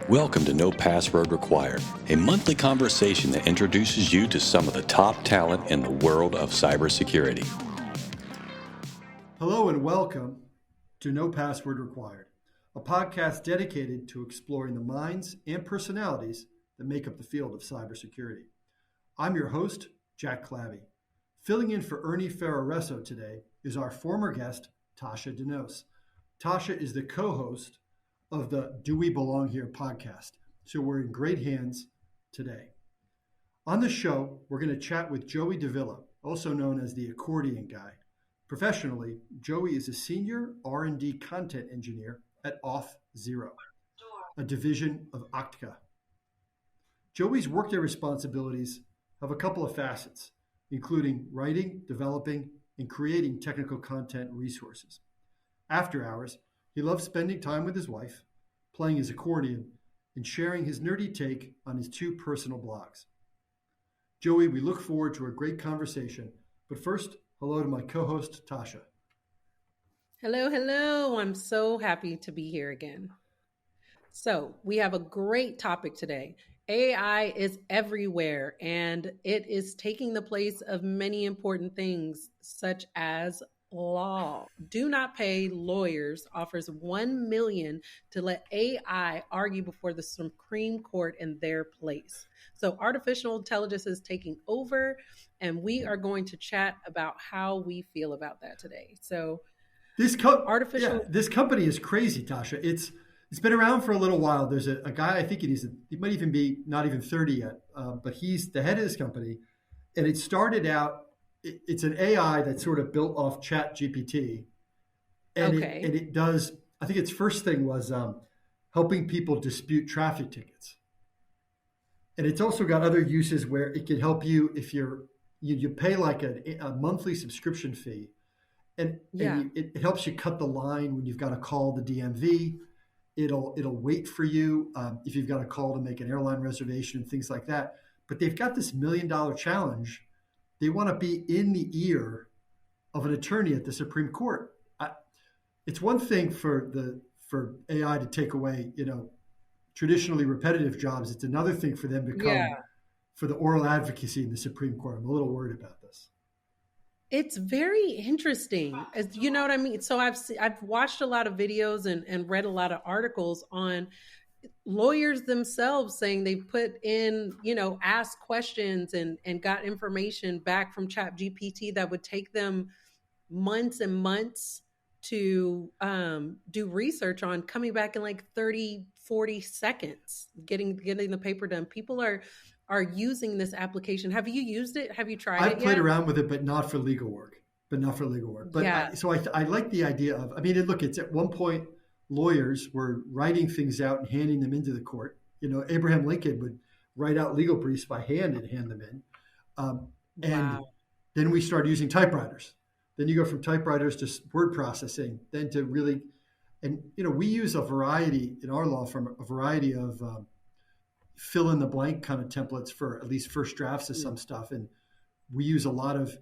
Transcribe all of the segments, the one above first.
Welcome to No Password Required, a monthly conversation that introduces you to some of the top talent in the world of cybersecurity. Hello and welcome to No Password Required, a podcast dedicated to exploring the minds and personalities that make up the field of cybersecurity. I'm your host, Jack Clavey. Filling in for Ernie Ferraresso today is our former guest, Tashya Denose. Tashya is the co-host of the Do We Belong Here podcast, so we're in great hands today. On the show, we're going to chat with Joey deVilla, also known as the Accordion Guy. Professionally, Joey is a Senior R&D Content Engineer at Auth-Zero, a division of Okta. Joey's workday responsibilities have a couple of facets, including writing, developing, and creating technical content resources. After hours, he loves spending time with his wife, playing his accordion, and sharing his nerdy take on his two personal blogs. Joey, we look forward to a great conversation, but first, hello to my co-host, Tashya. Hello. I'm so happy to be here again. So we have a great topic today. AI is everywhere, and it is taking the place of many important things, such as law. DoNotPay Lawyers offers $1 million to let AI argue before the Supreme Court in their place. So artificial intelligence is taking over, and we are going to chat about how we feel about that today. So this company is crazy, Tashya. It's been around for a little while. There's a guy, I think he might even be not even 30 yet, but he's the head of this company, and it started out. It's an AI that's sort of built off ChatGPT, and it does. I think its first thing was helping people dispute traffic tickets, and it's also got other uses where it can help you if you pay like a monthly subscription fee, and it helps you cut the line when you've got to call the DMV. It'll wait for you if you've got a call to make an airline reservation and things like that. But they've got this $1 million challenge. They want to be in the ear of an attorney at the Supreme Court. It's one thing for AI to take away, traditionally repetitive jobs. It's another thing for them to come for the oral advocacy in the Supreme Court. I'm a little worried about this. It's very interesting, as you know what I mean. So I've watched a lot of videos and read a lot of articles on lawyers themselves saying they put in, ask questions and got information back from ChatGPT that would take them months and months to do research on, coming back in like 30, 40 seconds, getting the paper done. People are using this application. Have you used it? Have you tried it yet? I've played around with it, but not for legal work. But yeah. I like the idea of, it's at one point, lawyers were writing things out and handing them into the court. Abraham Lincoln would write out legal briefs by hand and hand them in. And then we started using typewriters. Then you go from typewriters to word processing, then to really, and we use a variety in our law firm, a variety of fill in the blank kind of templates for at least first drafts of some stuff. And we use a lot of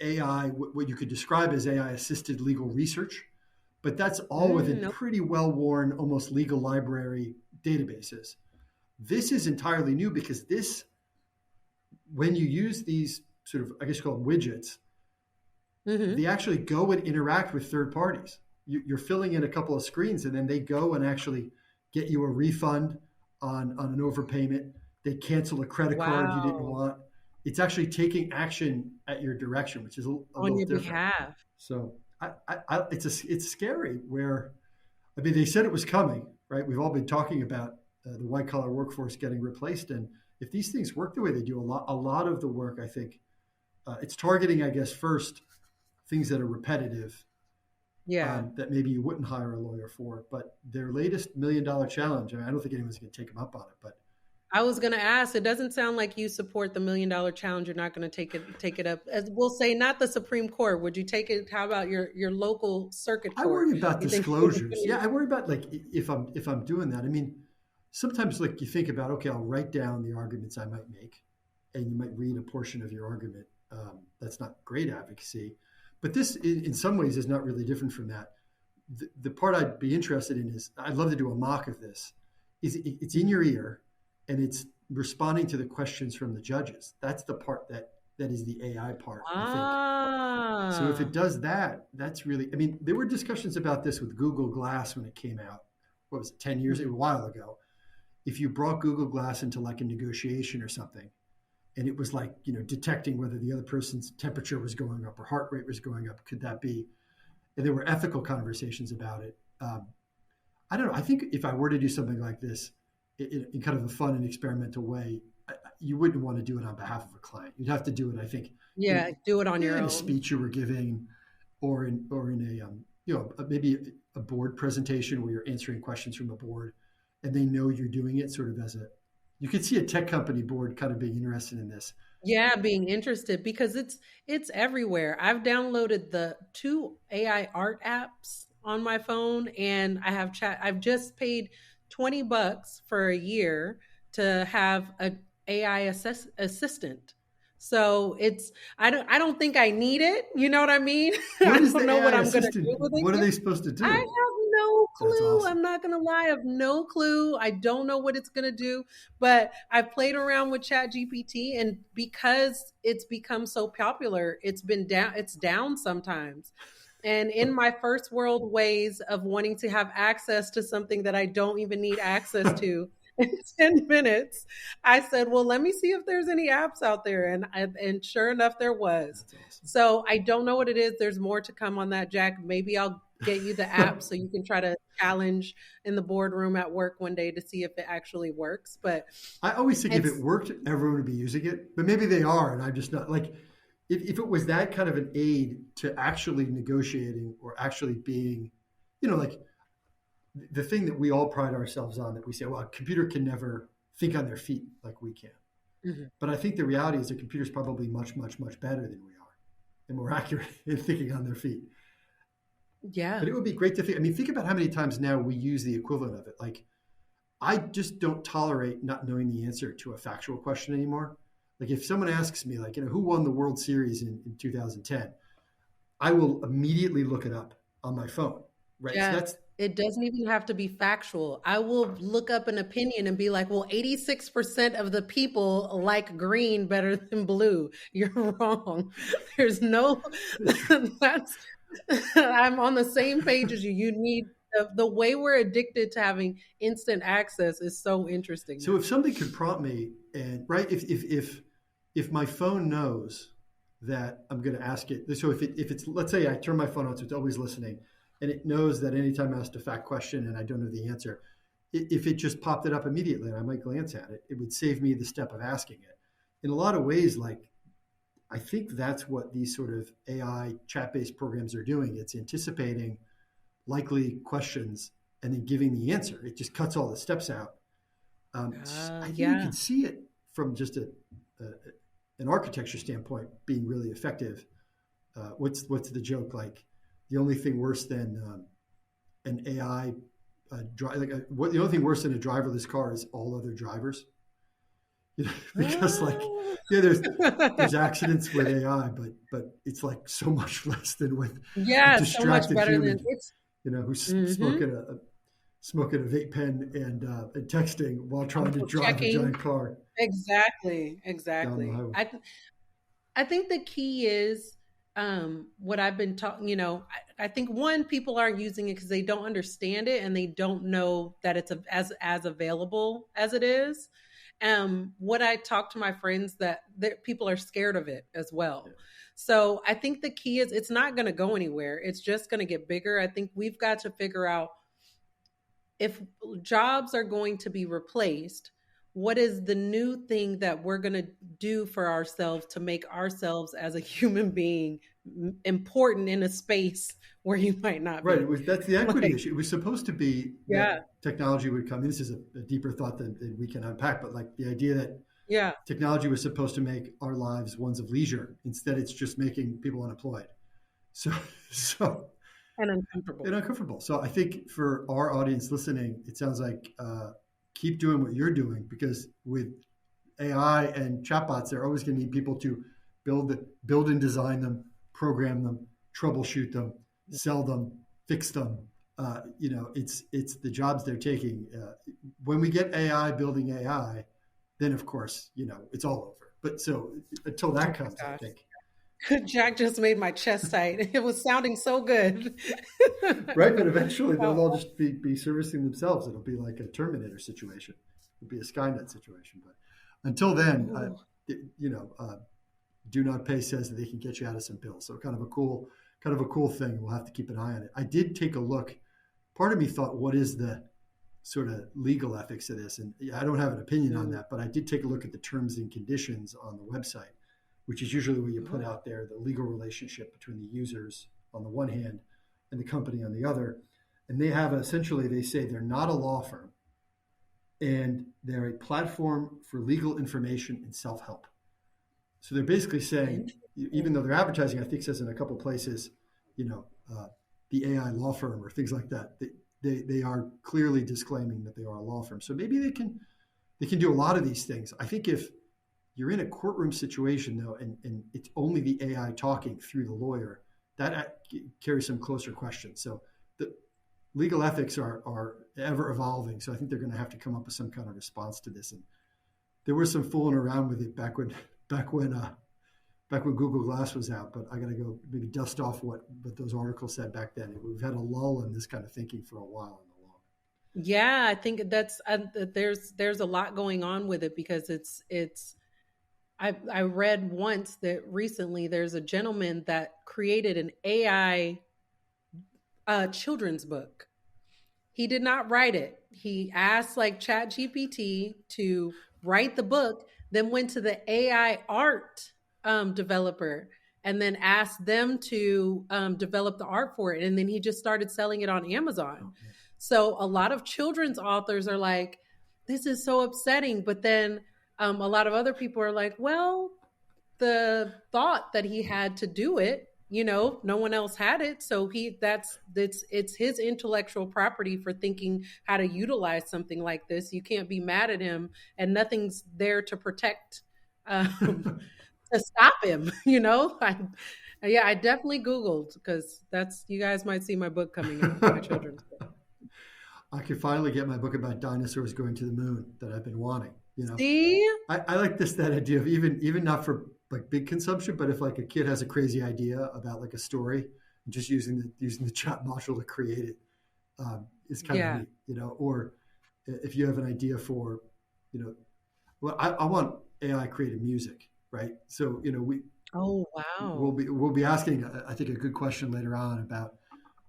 AI, what you could describe as AI assisted legal research. But that's all within pretty well-worn, almost legal library databases. This is entirely new because when you use these sort of, I guess called widgets, they actually go and interact with third parties. You're filling in a couple of screens, and then they go and actually get you a refund on an overpayment. They cancel a credit card you didn't want. It's actually taking action at your direction, which is a little different. Behalf. So it's scary they said it was coming, right? We've all been talking about the white collar workforce getting replaced. And if these things work the way they do, a lot of the work, I think it's targeting, I guess, first things that are repetitive, that maybe you wouldn't hire a lawyer for, but their latest $1 million challenge, I don't think anyone's going to take them up on it, but I was going to ask, it doesn't sound like you support the $1 million challenge. You're not going to take it up. As we'll say, not the Supreme Court. Would you take it? How about your local circuit court? I worry about disclosures. I worry about if I'm doing that. Sometimes you think about, okay, I'll write down the arguments I might make, and you might read a portion of your argument. That's not great advocacy, but this in some ways is not really different from that. The part I'd be interested in is I'd love to do a mock of this. it's in your ear and it's responding to the questions from the judges. That's the part that is the AI part, I think. So if it does that, that's really, I mean, there were discussions about this with Google Glass when it came out. What was it, 10 years, a while ago. If you brought Google Glass into like a negotiation or something, and it was like, detecting whether the other person's temperature was going up or heart rate was going up, could that be? And there were ethical conversations about it. I don't know. I think if I were to do something like this in kind of a fun and experimental way, you wouldn't want to do it on behalf of a client. You'd have to do it, I think. Yeah, do it on your own. In a speech you were giving, or in a maybe a board presentation where you're answering questions from a board, and they know you're doing it sort of as a. You could see a tech company board kind of being interested in this. Yeah, being interested because it's everywhere. I've downloaded the 2 AI art apps on my phone, and I have I've just paid $20 for a year to have an AI assistant. So I don't think I need it. You know what I mean? I don't know what I'm going to do with it. What are they supposed to do? I have no clue. Awesome. I'm not going to lie. I have no clue. I don't know what it's going to do, but I've played around with ChatGPT, and because it's become so popular, it's down sometimes. And in my first world ways of wanting to have access to something that I don't even need access to in 10 minutes, I said, well, let me see if there's any apps out there. And sure enough, there was. That's awesome. So I don't know what it is. There's more to come on that, Jack. Maybe I'll get you the app so you can try to challenge in the boardroom at work one day to see if it actually works. But I always think if it worked, everyone would be using it. But maybe they are, and I'm just not like. If it was that kind of an aid to actually negotiating or actually being, like the thing that we all pride ourselves on, that we say, well, a computer can never think on their feet like we can. Mm-hmm. But I think the reality is a computer is probably much, much, much better than we are and more accurate in thinking on their feet. Yeah. But it would be great to think about how many times now we use the equivalent of it. Like, I just don't tolerate not knowing the answer to a factual question anymore. Like if someone asks me, like, who won the World Series in 2010, I will immediately look it up on my phone. Right. Yeah, So it doesn't even have to be factual. I will look up an opinion and be like, well, 86% of the people like green better than blue. You're wrong. There's no, I'm on the same page as you. You need the way we're addicted to having instant access is so interesting. So if somebody could prompt me and if my phone knows that I'm going to ask it, so if it's, let's say I turn my phone on so it's always listening, and it knows that anytime I ask a fact question and I don't know the answer, if it just popped it up immediately and I might glance at it, it would save me the step of asking it. In a lot of ways, like, I think that's what these sort of AI chat-based programs are doing. It's anticipating likely questions and then giving the answer. It just cuts all the steps out. I think you can see it from just an architecture standpoint being really effective. What's the joke? Like the only thing worse than an AI the only thing worse than a driverless car is all other drivers. Because there's accidents with AI, but it's like so much less than with a distracted so much better human, than it's who's smoking a vape pen and texting while trying to drive a giant car. Exactly. I think the key is what I've been talking, I think one, people aren't using it because they don't understand it and they don't know that it's as available as it is. What I talk to my friends that people are scared of it as well. Yeah. So I think the key is it's not going to go anywhere. It's just going to get bigger. I think we've got to figure out if jobs are going to be replaced, what is the new thing that we're going to do for ourselves to make ourselves as a human being important in a space where you might not be. Right. That's the equity issue. It was supposed to be that technology would come. This is a deeper thought than we can unpack, but like the idea that technology was supposed to make our lives ones of leisure. Instead, it's just making people unemployed. So and uncomfortable. So I think for our audience listening, it sounds like keep doing what you're doing, because with AI and chatbots, they're always going to need people to build and design them, program them, troubleshoot them, sell them, fix them, it's the jobs they're taking. When we get AI building AI, then of course, it's all over. But so until that comes, I think. Jack just made my chest tight. It was sounding so good. Right, but eventually they'll all just be servicing themselves. It'll be like a Terminator situation. It'll be a Skynet situation. But until then, DoNotPay says that they can get you out of some bills. So kind of a cool thing. We'll have to keep an eye on it. I did take a look. Part of me thought, what is the sort of legal ethics of this? And I don't have an opinion on that, but I did take a look at the terms and conditions on the website, which is usually where you put out there the legal relationship between the users on the one hand and the company on the other. And they have essentially, they say they're not a law firm and they're a platform for legal information and self-help. So they're basically saying, even though they're advertising, I think it says in a couple of places, the AI law firm or things like that, they are clearly disclaiming that they are a law firm. So maybe they can do a lot of these things. I think if you're in a courtroom situation though, and it's only the AI talking through the lawyer, that carries some closer questions. So the legal ethics are ever evolving. So I think they're going to have to come up with some kind of response to this. And there was some fooling around with it back when Google Glass was out, but I got to go maybe dust off what those articles said back then. We've had a lull in this kind of thinking for a while in the long. Yeah, I think that's there's a lot going on with it because I read once that recently there's a gentleman that created an AI children's book. He did not write it. He asked like ChatGPT to write the book, then went to the AI art developer and then asked them to develop the art for it. And then he just started selling it on Amazon. Okay. So a lot of children's authors are like, this is so upsetting. But then a lot of other people are like, well, the thought that he had to do it, no one else had it. So it's his intellectual property for thinking how to utilize something like this. You can't be mad at him and nothing's there to protect to stop him, I definitely Googled because you guys might see my book coming out, my children's book. I could finally get my book about dinosaurs going to the moon that I've been wanting, See? I like that idea of even not for like big consumption, but if like a kid has a crazy idea about like a story, just using the chat module to create it, is kind of neat, or if you have an idea for, I want AI created music. Right. So, we'll be asking, I think, a good question later on about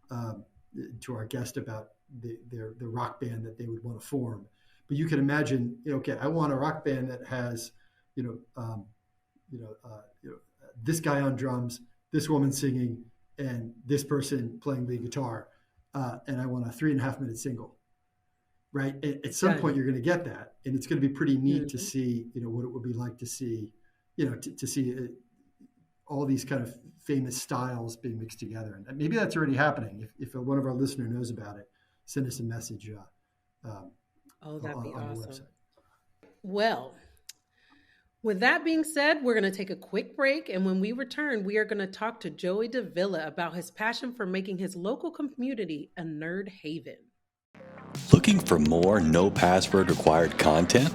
to our guest about the rock band that they would want to form. But you can imagine, I want a rock band that has, this guy on drums, this woman singing, and this person playing the guitar, and I want a 3.5-minute single. Right. At some point, you're going to get that, and it's going to be pretty neat to see, what it would be like to see. To see all these kind of famous styles being mixed together. And maybe that's already happening. If one of our listeners knows about it, send us a message that'd be on awesome. the website. Well, with that being said, we're going to take a quick break. And when we return, we are going to talk to Joey deVilla about his passion for making his local community a nerd haven. Looking for more no password required content?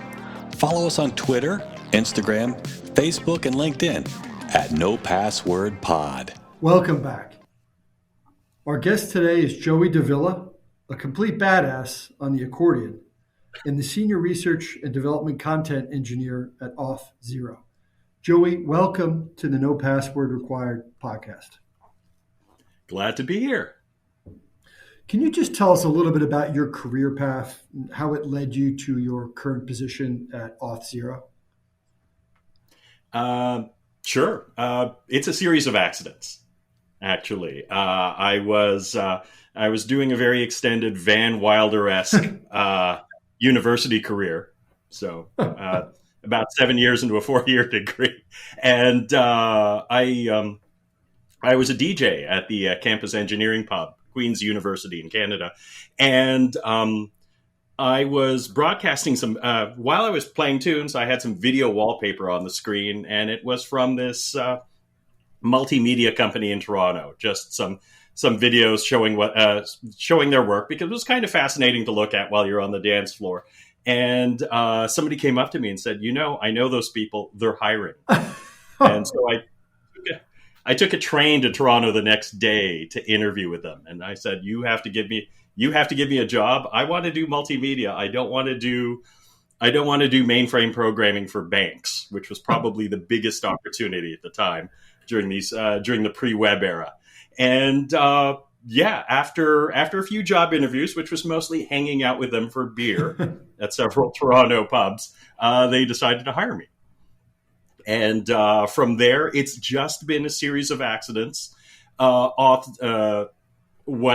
Follow us on Twitter, Instagram, Facebook, and LinkedIn at NoPasswordPod. Welcome back. Our guest today is Joey deVilla, a complete badass on the accordion and the Senior Research and Development Content Engineer at Auth-Zero. Joey, welcome to the No Password Required podcast. Glad to be here. Can you just tell us a little bit about your career path, how it led you to your current position at Auth-Zero? Sure. It's a series of accidents, actually. I was doing a very extended Van Wilder-esque university career. So about 7 years into a 4-year degree. And I was a DJ at the campus engineering pub, Queen's University in Canada. And I was broadcasting some, while I was playing tunes, I had some video wallpaper on the screen, and it was from this multimedia company in Toronto, just some some videos showing their work, because it was kind of fascinating to look at while you're on the dance floor. And somebody came up to me and said, I know those people, they're hiring. And so I took a train to Toronto the next day to interview with them. And I said, you have to give me a job. I want to do multimedia. I don't want to do mainframe programming for banks, which was probably the biggest opportunity at the time during the pre-web era. And after a few job interviews, which was mostly hanging out with them for beer at several Toronto pubs, they decided to hire me. And from there, it's just been a series of accidents. What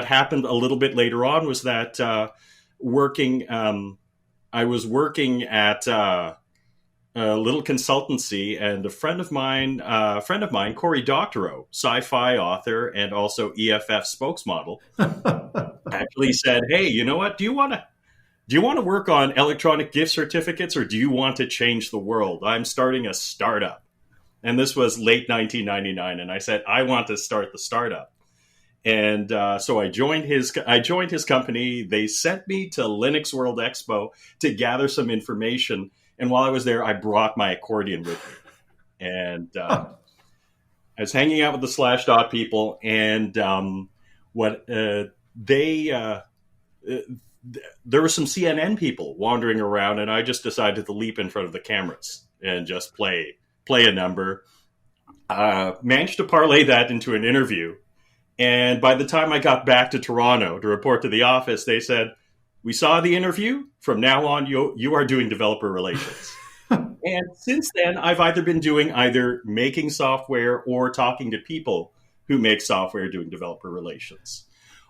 happened a little bit later on was that I was working at a little consultancy, and a friend of mine, Cory Doctorow, sci-fi author and also EFF spokesmodel, actually said, "Hey, you know what? Do you want to work on electronic gift certificates, or do you want to change the world? I'm starting a startup." And this was late 1999, and I said, "I want to start the startup." And so I joined his company. They sent me to Linux World Expo to gather some information. And while I was there, I brought my accordion with me. And I was hanging out with the Slashdot people. And there were some CNN people wandering around. And I just decided to leap in front of the cameras and just play a number. Managed to parlay that into an interview. And by the time I got back to Toronto to report to the office, they said, "We saw the interview. From now on, you are doing developer relations." And since then, I've either been doing making software or talking to people who make software doing developer relations.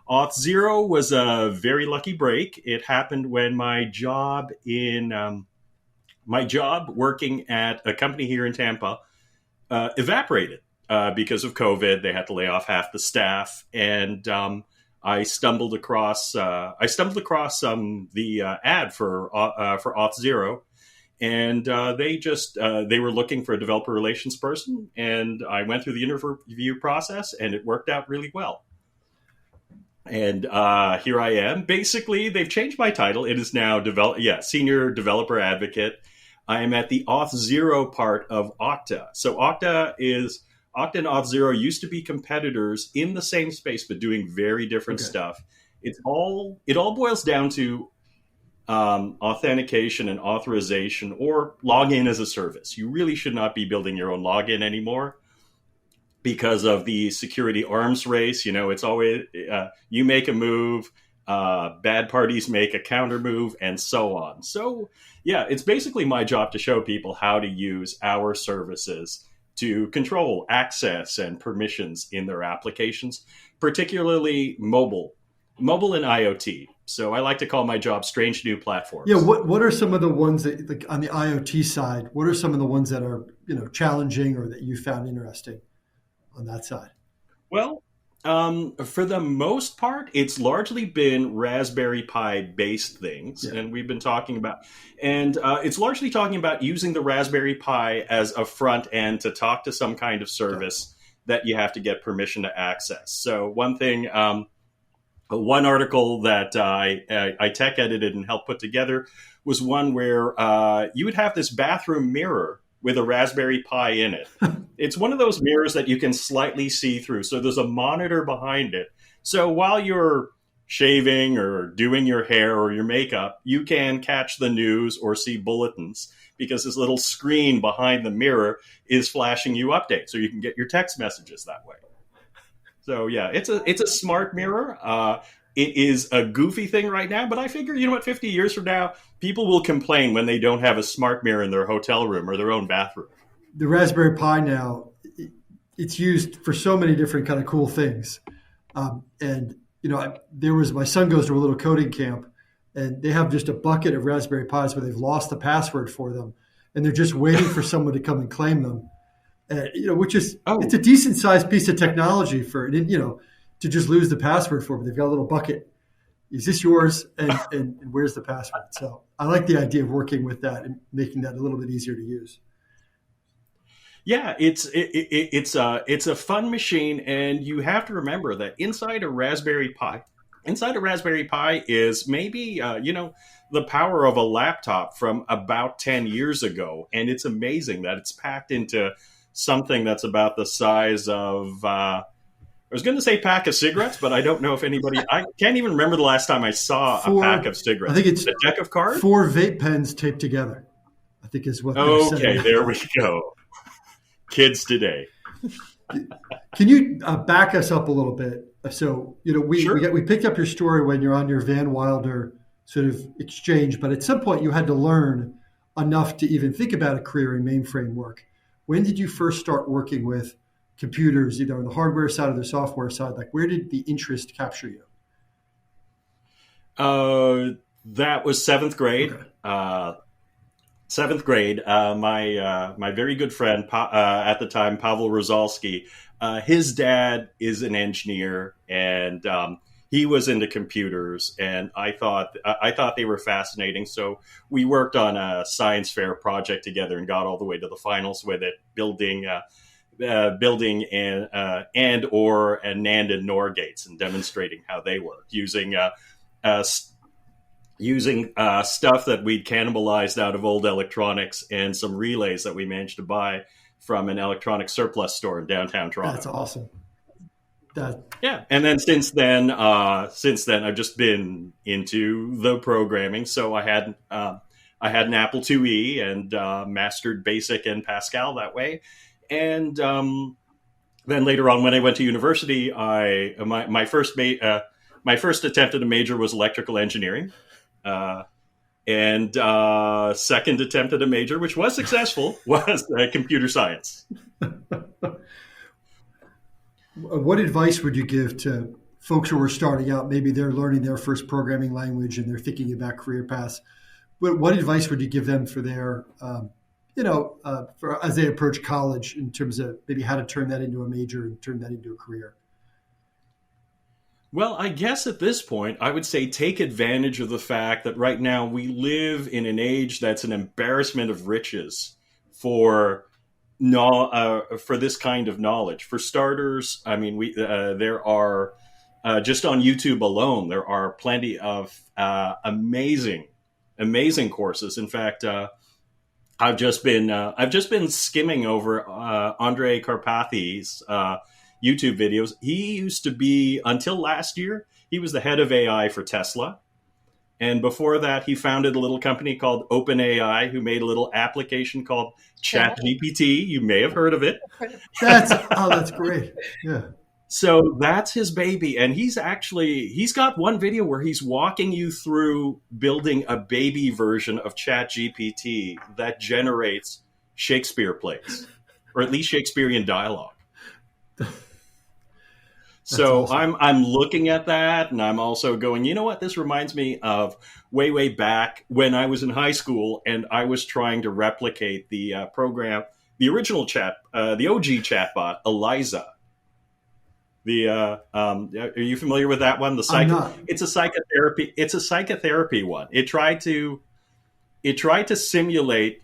Auth-Zero was a very lucky break. It happened when my job working at a company here in Tampa evaporated. Because of COVID, they had to lay off half the staff, and I stumbled across the ad for Auth-Zero, and they were looking for a developer relations person, and I went through the interview process, and it worked out really well. And here I am. Basically, they've changed my title. It is now Senior Developer Advocate. I am at the Auth-Zero part of Okta. So Okta and Auth-Zero used to be competitors in the same space, but doing very different stuff. It all boils down to authentication and authorization, or login as a service. You really should not be building your own login anymore because of the security arms race. It's always you make a move, bad parties make a counter move, and so on. So it's basically my job to show people how to use our services to control access and permissions in their applications, particularly mobile and IoT. So I like to call my job strange new platforms. Yeah, what are some of the ones that, like, on the IoT side, what are some of the ones that are challenging or that you found interesting on that side? Well, for the most part, it's largely been Raspberry Pi based things, and we've been talking about, and it's largely talking about using the Raspberry Pi as a front end to talk to some kind of service that you have to get permission to access. So one article that I tech edited and helped put together was one where you would have this bathroom mirror with a Raspberry Pi in it. It's one of those mirrors that you can slightly see through. So there's a monitor behind it. So while you're shaving or doing your hair or your makeup, you can catch the news or see bulletins because this little screen behind the mirror is flashing you updates. So you can get your text messages that way. So it's a smart mirror. It is a goofy thing right now, but I figure, 50 years from now, people will complain when they don't have a smart mirror in their hotel room or their own bathroom. The Raspberry Pi now, it's used for so many different kind of cool things. My son goes to a little coding camp, and they have just a bucket of Raspberry Pis where they've lost the password for them, and they're just waiting for someone to come and claim them. Which is it's a decent sized piece of technology for to just lose the password for, but they've got a little bucket. Is this yours? And where's the password? So I like the idea of working with that and making that a little bit easier to use. Yeah, it's a fun machine, and you have to remember that inside a Raspberry Pi is maybe the power of a laptop from about 10 years ago, and it's amazing that it's packed into something that's about the size of I was going to say pack of cigarettes, but I don't know if I can't even remember the last time I saw a pack of cigarettes. I think it's a deck of cards. 4 vape pens taped together, I think is what they're Okay, saying. there we go. Kids today. Can you back us up a little bit? So, Sure. we picked up your story when you're on your Van Wilder sort of exchange, but at some point you had to learn enough to even think about a career in mainframe work. When did you first start working with computers, either on the hardware side or the software side? Like, where did the interest capture you? That was seventh grade. Okay. Seventh grade. My very good friend at the time, Pavel Rozalski, his dad is an engineer, and he was into computers, and I thought they were fascinating. So we worked on a science fair project together and got all the way to the finals with it, building and NAND and NOR gates and demonstrating how they worked using stuff that we'd cannibalized out of old electronics and some relays that we managed to buy from an electronic surplus store in downtown Toronto. That's awesome. Yeah, and then since then I've just been into the programming. So I had an Apple IIe and mastered BASIC and Pascal that way. And then later on, when I went to university, my first attempt at a major was electrical engineering. And second attempt at a major, which was successful, was computer science. What advice would you give to folks who are starting out? Maybe they're learning their first programming language and they're thinking about career paths. But what advice would you give them for their, as they approach college in terms of maybe how to turn that into a major and turn that into a career? Well, I guess at this point, I would say take advantage of the fact that right now we live in an age that's an embarrassment of riches for this kind of knowledge. For starters, I mean, there are just on YouTube alone, there are plenty of amazing courses. In fact, I've just been skimming over Andrei Karpathy's YouTube videos. He used to be, until last year, he was the head of AI for Tesla. And before that, he founded a little company called OpenAI, who made a little application called ChatGPT. You may have heard of it. That's great. Yeah. So that's his baby. And he's got one video where he's walking you through building a baby version of ChatGPT that generates Shakespeare plays, or at least Shakespearean dialogue. So awesome. I'm looking at that, and I'm also going, you know what? This reminds me of way back when I was in high school, and I was trying to replicate the program, the original the OG chatbot, Eliza. Are you familiar with that one? I'm not. It's a psychotherapy. It's a psychotherapy one. It tried to simulate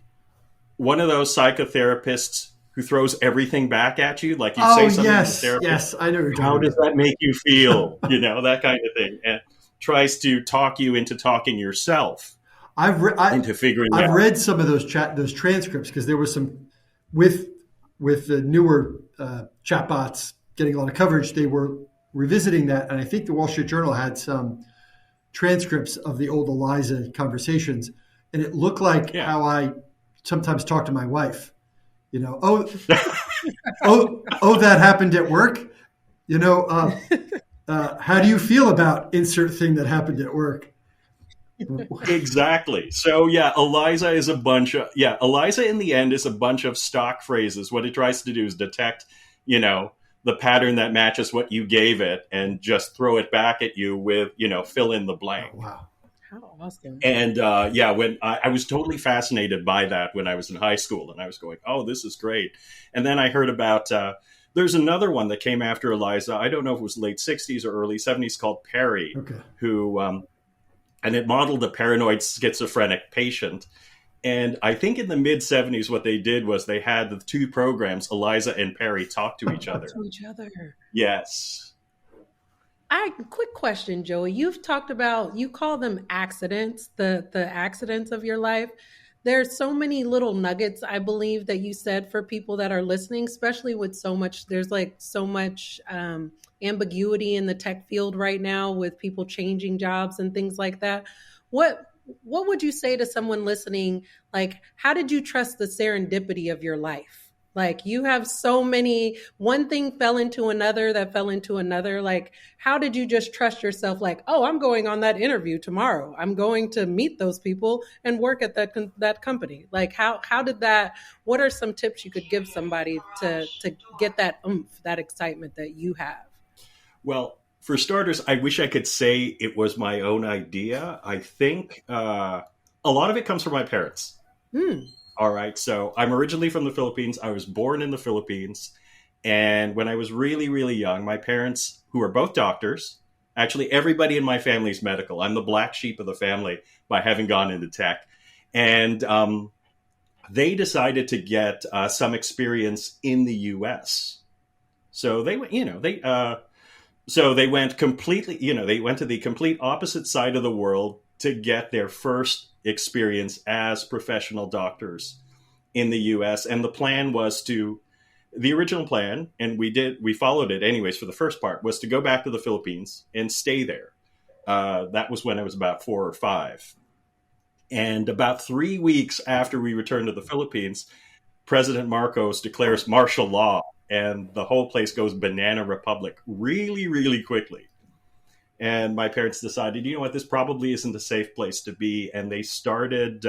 one of those psychotherapists who throws everything back at you, like you say something. Yes, I know. What you're How does that make you feel? That kind of thing, and tries to talk you into talking yourself into figuring. I've read some of those transcripts because there was some with the newer chatbots getting a lot of coverage. They were revisiting that, and I think the Wall Street Journal had some transcripts of the old Eliza conversations, and it looked like how I sometimes talk to my wife. That happened at work. How do you feel about insert thing that happened at work? Exactly. So Eliza is Eliza in the end is a bunch of stock phrases. What it tries to do is detect, the pattern that matches what you gave it and just throw it back at you with, fill in the blank. Oh, wow. How awesome. And when I was totally fascinated by that when I was in high school, and I was going, oh, this is great. And then I heard about, there's another one that came after Eliza. I don't know if it was late 60s or early 70s, called Perry, who, and it modeled a paranoid schizophrenic patient. And I think in the mid 70s, what they did was they had the two programs, Eliza and Perry, talk to each other. To each other. Yes. Quick question, Joey. You've talked about, you call them accidents, the accidents of your life. There's so many little nuggets, I believe, that you said for people that are listening, especially with there's like so much ambiguity in the tech field right now with people changing jobs and things like that. What would you say to someone listening? Like, how did you trust the serendipity of your life? Like, you have so many, one thing fell into another that fell into another. Like, how did you just trust yourself? Like, oh, I'm going on that interview tomorrow. I'm going to meet those people and work at that company. Like, how did that, what are some tips you could give somebody to get that oomph, that excitement that you have? Well, for starters, I wish I could say it was my own idea. I think a lot of it comes from my parents. All right. So I'm originally from the Philippines. I was born in the Philippines. And when I was really, really young, my parents, who are both doctors, actually everybody in my family is medical. I'm the black sheep of the family by having gone into tech. And they decided to get some experience in the US. So they went, so they went completely, they went to the complete opposite side of the world to get their first experience as professional doctors in the US. And the plan was the original plan, and we followed it anyways for the first part, was to go back to the Philippines and stay there. That was when I was about 4 or 5. And about 3 weeks after we returned to the Philippines, President Marcos declares martial law, and the whole place goes banana republic really, really quickly. And my parents decided, you know what, this probably isn't a safe place to be. And they started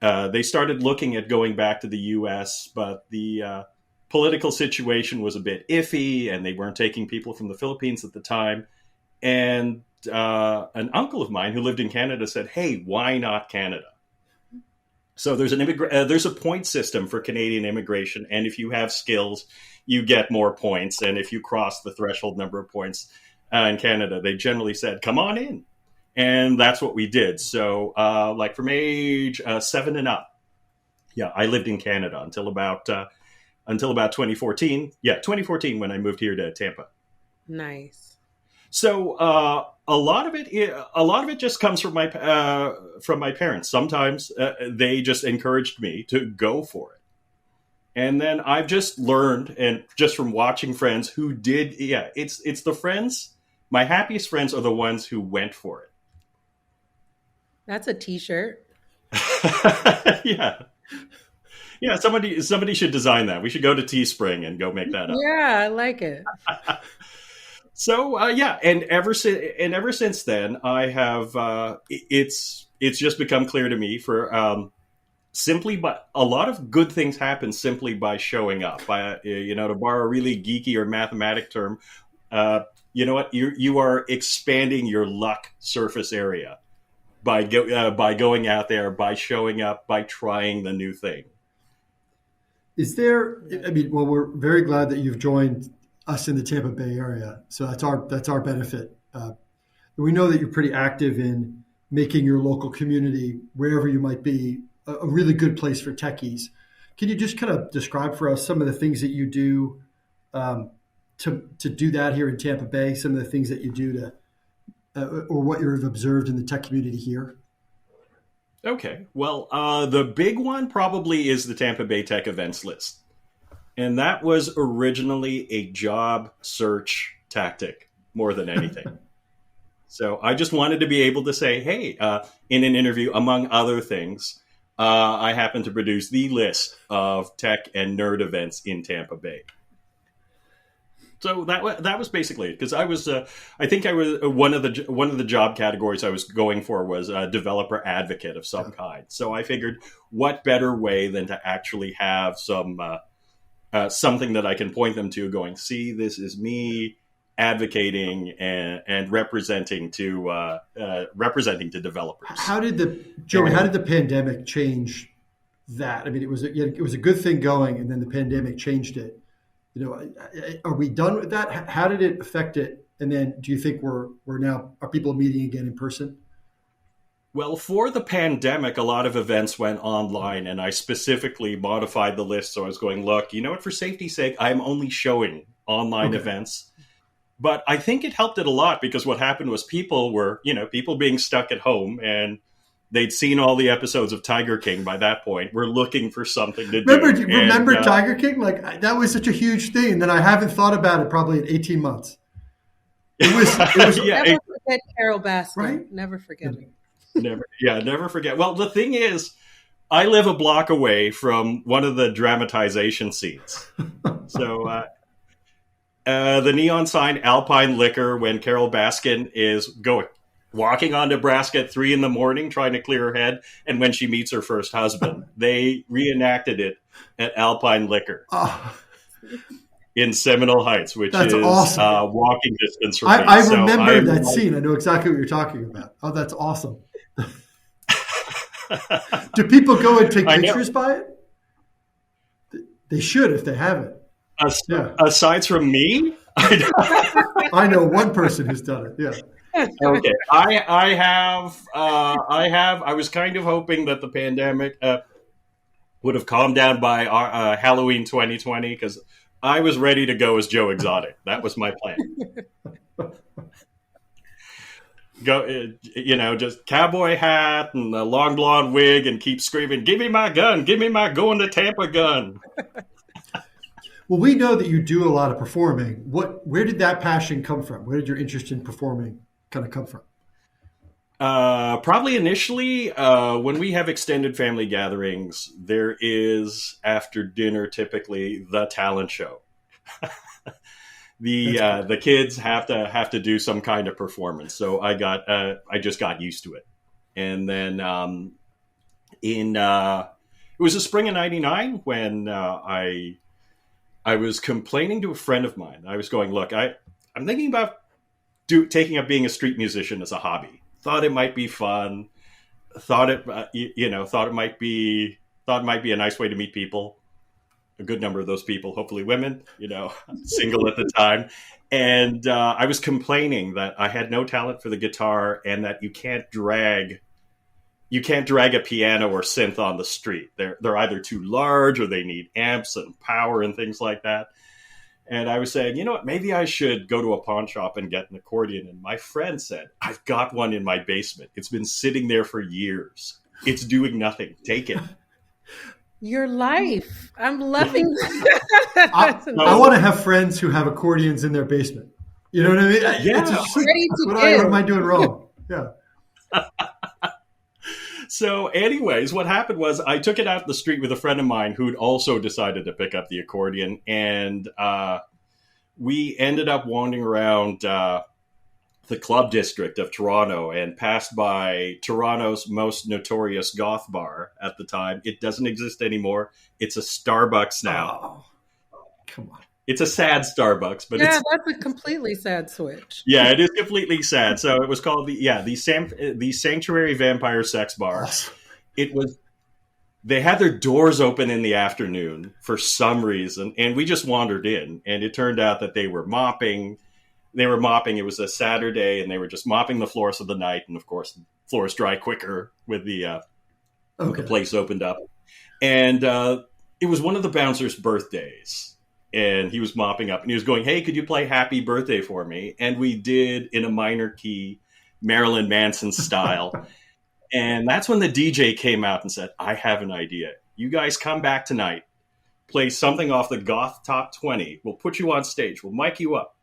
looking at going back to the U.S., but the political situation was a bit iffy, and they weren't taking people from the Philippines at the time. And an uncle of mine who lived in Canada said, hey, why not Canada? So there's there's a point system for Canadian immigration, and if you have skills, you get more points. And if you cross the threshold number of points in Canada, they generally said, come on in. And that's what we did. So like from age 7 and up, I lived in Canada until about 2014. Yeah, 2014 when I moved here to Tampa. Nice. So a lot of it just comes from my parents. Sometimes they just encouraged me to go for it, and then I've just learned, and just from watching friends who did. Yeah, it's the friends. My happiest friends are the ones who went for it. That's a T-shirt. Yeah. Somebody should design that. We should go to Teespring and go make that up. Yeah, I like it. So and ever since then, I have it's just become clear to me for simply, but a lot of good things happen simply by showing up. To borrow a really geeky or mathematic term, you know what, you are expanding your luck surface area by going out there, by showing up, by trying the new thing. Is there? I mean, well, we're very glad that you've joined us in the Tampa Bay area. So that's our benefit. We know that you're pretty active in making your local community, wherever you might be, a really good place for techies. Can you just kind of describe for us some of the things that you do to do that here in Tampa Bay? Some of the things that you do or what you've observed in the tech community here? Okay. Well, the big one probably is the Tampa Bay Tech Events list. And that was originally a job search tactic more than anything. So I just wanted to be able to say, hey, in an interview, among other things, I happen to produce the list of tech and nerd events in Tampa Bay. So that was basically it. Because I was, I think I was one of the job categories I was going for was a developer advocate of some kind. So I figured, what better way than to actually have some something that I can point them to, going, see, this is me advocating and representing to developers. How did the pandemic change that? I mean, it was a good thing going, and then the pandemic changed it. Are we done with that? How did it affect it? And then, do you think are people meeting again in person? Well, for the pandemic, a lot of events went online, and I specifically modified the list. So I was going, look, you know what, for safety's sake, I'm only showing online events. But I think it helped it a lot, because what happened was people being stuck at home, and they'd seen all the episodes of Tiger King by that point. We're looking for something to do. Remember Tiger King? Like, that was such a huge thing. And then I haven't thought about it probably in 18 months. It was yeah, never forget Carol Baskin. Right? Never forget it. Never forget. Well, the thing is, I live a block away from one of the dramatization scenes. So the neon sign Alpine Liquor, when Carol Baskin is walking on Nebraska at 3 a.m, trying to clear her head, and when she meets her first husband, they reenacted it at Alpine Liquor. In Seminole Heights, which that's is awesome. Walking distance from me. I remember that scene. I know exactly what you're talking about. Oh, that's awesome. Do people go and take pictures by it? They should if they haven't. Aside from me? I know one person who's done it, yeah. Okay. I have. I was kind of hoping that the pandemic would have calmed down by Halloween 2020, because I was ready to go as Joe Exotic. That was my plan. Go, just cowboy hat and a long blonde wig, and keep screaming, "Give me my gun! Give me my going to Tampa gun!" Well, we know that you do a lot of performing. Where did that passion come from? Where did your interest in performing kind of come from? Probably initially, when we have extended family gatherings, there is, after dinner, typically the talent show. The kids have to do some kind of performance. So I just got used to it. And then it was the spring of '99 when I was complaining to a friend of mine. I was going, look, I'm thinking about taking up being a street musician as a hobby. Thought it might be fun. Thought it might be a nice way to meet people. A good number of those people, hopefully women, single at the time. And I was complaining that I had no talent for the guitar, and that you can't drag a piano or synth on the street. They're either too large, or they need amps and power and things like that. And I was saying, you know what, maybe I should go to a pawn shop and get an accordion. And my friend said, I've got one in my basement. It's been sitting there for years. It's doing nothing. Take it. Your life. I'm loving I want to have friends who have accordions in their basement. You know what I mean? Yeah. What am I doing wrong? Yeah. So anyways, what happened was I took it out in the street with a friend of mine who'd also decided to pick up the accordion. And we ended up wandering around the club district of Toronto and passed by Toronto's most notorious goth bar at the time. It doesn't exist anymore. It's a Starbucks now. Oh, come on. It's a sad Starbucks, but that's a completely sad switch. Yeah, it is completely sad. So it was called the Sanctuary Vampire Sex Bar. Awesome. They had their doors open in the afternoon for some reason, and we just wandered in, and it turned out that they were mopping. It was a Saturday, and they were just mopping the floors of the night, and of course, the floors dry quicker with the place opened up. And it was one of the bouncers' birthdays. And he was mopping up, and he was going, "Hey, could you play Happy Birthday for me?" And we did, in a minor key, Marilyn Manson style. And that's when the DJ came out and said, "I have an idea. You guys come back tonight, play something off the Goth Top 20. We'll put you on stage. We'll mic you up.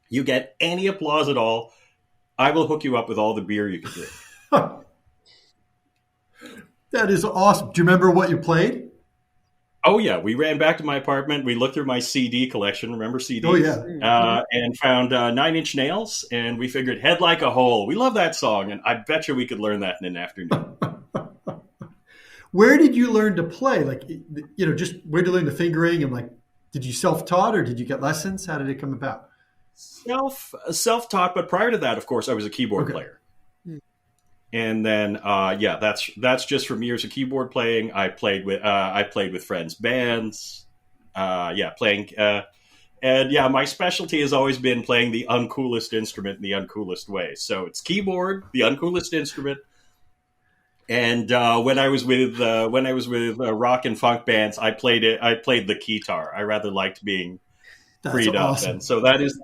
You get any applause at all, I will hook you up with all the beer you can drink." That is awesome. Do you remember what you played? Oh, yeah. We ran back to my apartment. We looked through my CD collection. Remember CDs? Oh, yeah. And found 9 Inch Nails. And we figured Head Like a Hole. We love that song. And I bet you we could learn that in an afternoon. Where did you learn to play? Like, just where did you learn the fingering? And did you self-taught, or did you get lessons? How did it come about? Self-taught. But prior to that, of course, I was a keyboard player. And then, that's just from years of keyboard playing. I played with friends' bands, playing. And my specialty has always been playing the uncoolest instrument in the uncoolest way. So it's keyboard, the uncoolest instrument, And when I was with rock and funk bands, I played the keytar. I rather liked being freed up, and so that is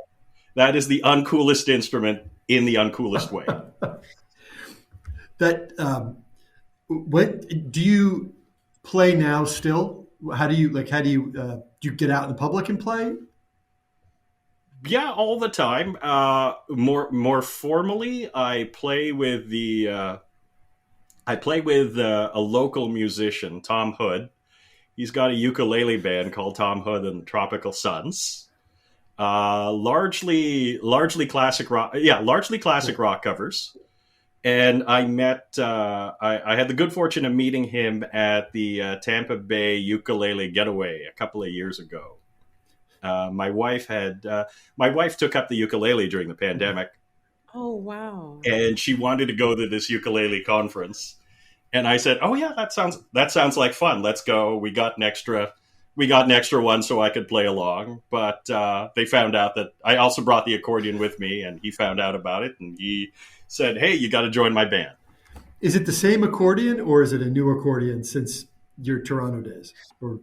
the uncoolest instrument in the uncoolest way. What do you play now? Still, how do you do you get out in the public and play? Yeah, all the time. More formally, I play with a local musician, Tom Hood. He's got a ukulele band called Tom Hood and the Tropical Suns. Largely classic rock. Yeah, largely classic rock covers. And I met. I had the good fortune of meeting him at the Tampa Bay Ukulele Getaway a couple of years ago. My wife took up the ukulele during the pandemic. Oh, wow. And she wanted to go to this ukulele conference. And I said, "Oh yeah, that sounds like fun. Let's go." We got an extra one so I could play along. But they found out that I also brought the accordion with me, and he found out about it, and he said, "Hey, you got to join my band." Is it the same accordion, or is it a new accordion since your Toronto days? Or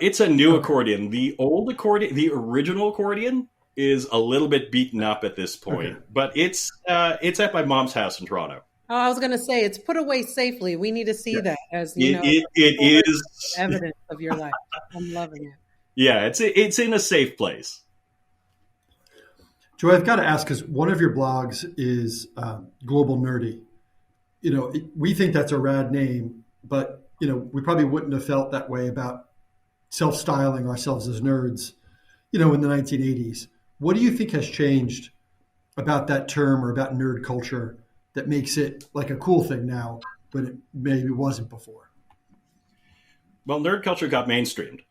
it's a new accordion. The old accordion, the original accordion, is a little bit beaten up at this point, but it's at my mom's house in Toronto. Oh, I was going to say it's put away safely. We need to see that as it is evidence of your life. I'm loving it. Yeah, it's in a safe place. Joy, I've got to ask, because one of your blogs is Global Nerdy. We think that's a rad name, but we probably wouldn't have felt that way about self-styling ourselves as nerds, in the 1980s. What do you think has changed about that term or about nerd culture that makes it like a cool thing now, but it maybe wasn't before? Well, nerd culture got mainstreamed.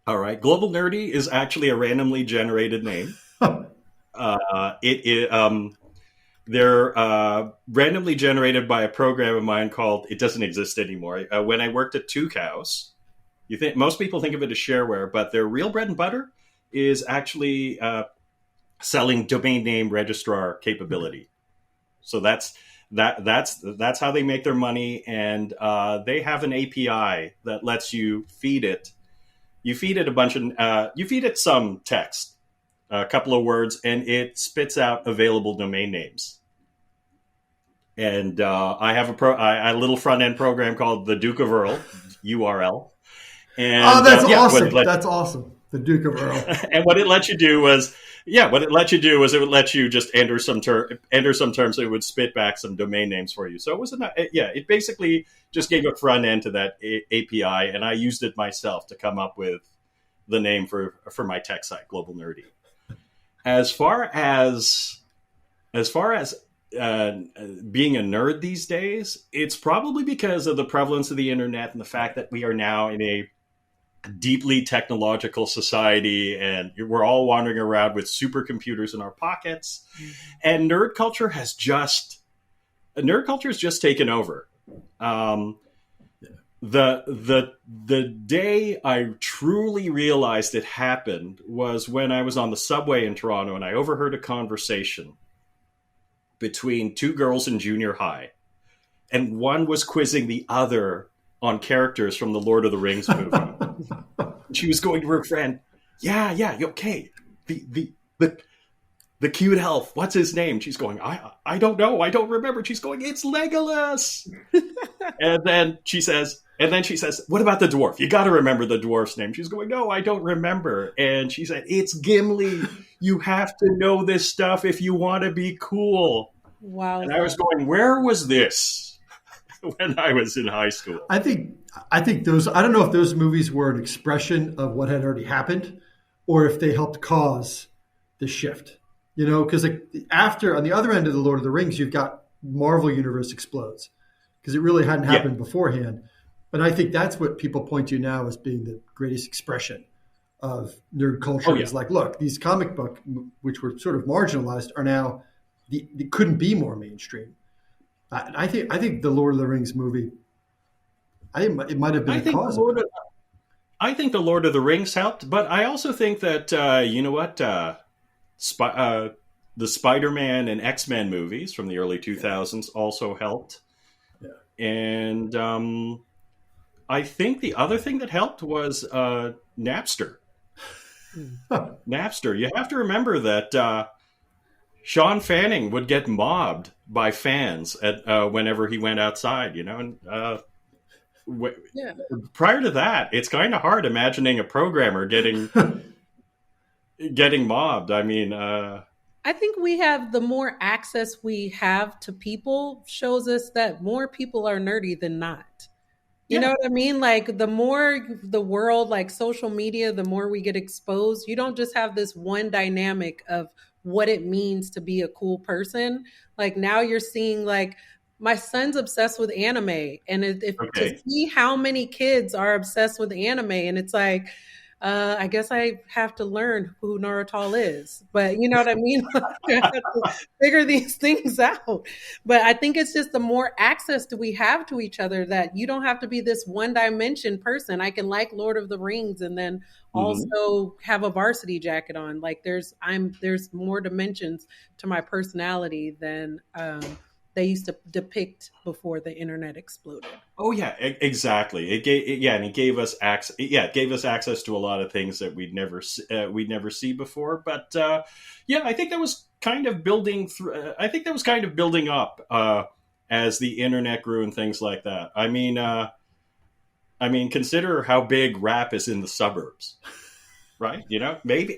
All right. Global Nerdy is actually a randomly generated name. They're randomly generated by a program of mine called, it doesn't exist anymore. When I worked at Two Cows, most people think of it as shareware, but their real bread and butter is actually selling domain name registrar capability. So that's how they make their money, and they have an API that lets you feed it. You feed it some text, a couple of words, and it spits out available domain names. And I have a little front end program called the Duke of Earl URL. And, that's awesome! That's awesome. The Duke of Earl. And what it let you do was, it would let you just enter some terms, so it would spit back some domain names for you. So it basically just gave a front end to that API, and I used it myself to come up with the name for my tech site, Global Nerdy. As far as being a nerd these days, it's probably because of the prevalence of the internet and the fact that we are now in a deeply technological society, and we're all wandering around with supercomputers in our pockets. Mm-hmm. And nerd culture has just taken over. The day I truly realized it happened was when I was on the subway in Toronto, and I overheard a conversation between two girls in junior high, and one was quizzing the other on characters from the Lord of the Rings movie. She was going to her friend, yeah, okay, the cute elf, what's his name? She's going, I don't know, I don't remember. She's going, it's Legolas. and then she says, what about the dwarf? You got to remember the dwarf's name. She's going, no, I don't remember. And she said, it's Gimli. You have to know this stuff if you want to be cool. Wow. And I was going, where was this when I was in high school? I think those, I don't know if those movies were an expression of what had already happened or if they helped cause the shift, because after, on the other end of the Lord of the Rings, you've got Marvel Universe explodes because it really hadn't happened beforehand. But I think that's what people point to now as being the greatest expression of nerd culture. Is like, look, these comic book, which were sort of marginalized, are now, they couldn't be more mainstream. I think the Lord of the Rings movie, it might have been a cause. I think the Lord of the Rings helped, but I also think that, the Spider-Man and X-Men movies from the early 2000s also helped. And I think the other thing that helped was Napster. Napster. You have to remember that Sean Fanning would get mobbed by fans at whenever he went outside, and prior to that, it's kind of hard imagining a programmer getting mobbed. I mean, I think the more access we have to people shows us that more people are nerdy than not. You know what I mean? Like the more the world, like social media, the more we get exposed. You don't just have this one dynamic of what it means to be a cool person. Like now you're seeing like my son's obsessed with anime, and to see how many kids are obsessed with anime, and it's like, I guess I have to learn who Naruto is, but you know what I mean? I have to figure these things out. But I think it's just the more access that we have to each other that you don't have to be this one dimension person. I can like Lord of the Rings and then also have a varsity jacket on. Like there's more dimensions to my personality than they used to depict before the internet exploded. Oh yeah, exactly. It gave us access. Yeah, it gave us access to a lot of things that we'd never see before. But I think that was kind of building through. I think that was kind of building up as the internet grew and things like that. I mean, consider how big rap is in the suburbs, right? Maybe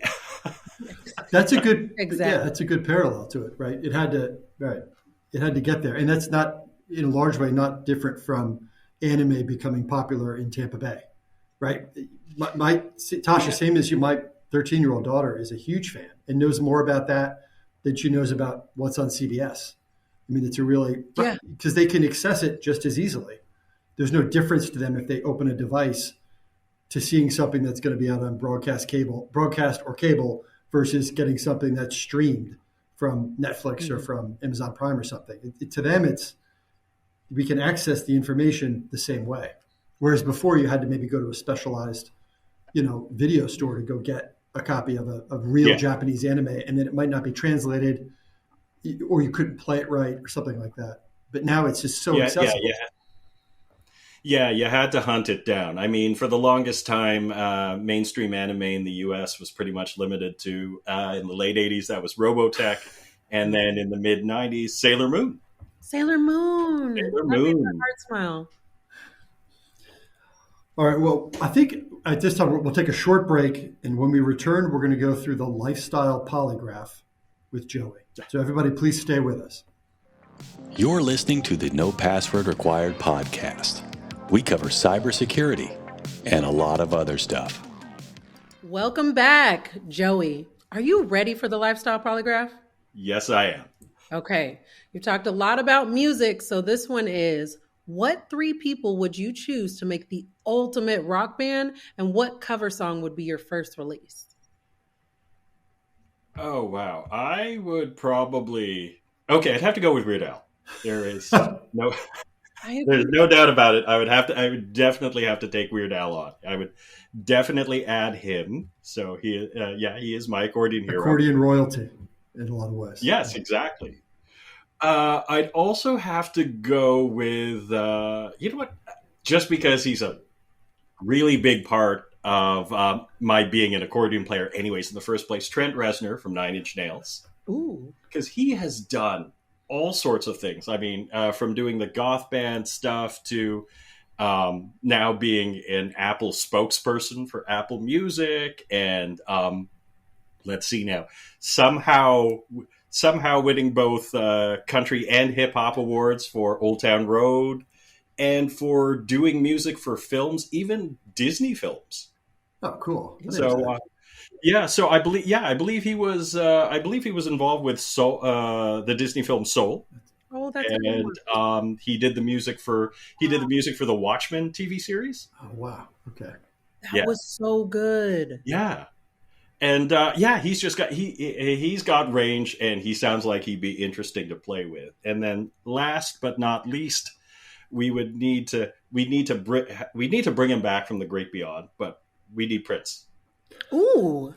that's a good that's a good parallel to it, right? It had to get there, and that's not in a large way not different from anime becoming popular in Tampa Bay, right? My Tasha, same as you, my 13-year-old daughter is a huge fan and knows more about that than she knows about what's on CBS. I mean, it's because they can access it just as easily. There's no difference to them if they open a device to seeing something that's going to be out on broadcast or cable versus getting something that's streamed from Netflix or from Amazon Prime or something. To them, we can access the information the same way. Whereas before you had to maybe go to a specialized, video store to go get a copy of a real Japanese anime, and then it might not be translated or you couldn't play it right or something like that. But now it's just so accessible. Yeah, you had to hunt it down. I mean, for the longest time, mainstream anime in the U.S. was pretty much limited to, in the late 80s, that was Robotech. And then in the mid-90s, Sailor Moon. Sailor Moon. Heart smile. All right, well, I think at this time we'll take a short break. And when we return, we're going to go through the lifestyle polygraph with Joey. So everybody, please stay with us. You're listening to the No Password Required podcast. We cover cybersecurity and a lot of other stuff. Welcome back, Joey. Are you ready for the lifestyle polygraph? Yes, I am. Okay. You've talked a lot about music, so this one is, what 3 people would you choose to make the ultimate rock band, and what cover song would be your first release? Oh, wow. I would probably... Okay, I'd have to go with Weird Al. There is no... There's no doubt about it. I would definitely have to take Weird Al on. I would definitely add him. So he is my accordion hero. Accordion royalty in a lot of ways. Yes, exactly. I'd also have to go with, just because he's a really big part of my being an accordion player anyways in the first place, Trent Reznor from Nine Inch Nails. Ooh. Because he has done all sorts of things. I mean, from doing the goth band stuff to now being an Apple spokesperson for Apple Music, and let's see now, somehow winning both country and hip hop awards for Old Town Road, and for doing music for films, even Disney films. Oh, cool! So. So I believe he was involved with Soul, the Disney film Soul. Oh, that's and he did the music for the Watchmen TV series. Oh, wow. Okay. That was so good. Yeah. And he's got range, and he sounds like he'd be interesting to play with. And then last but not least, we need to bring him back from the great beyond, but we need Prince. Ooh,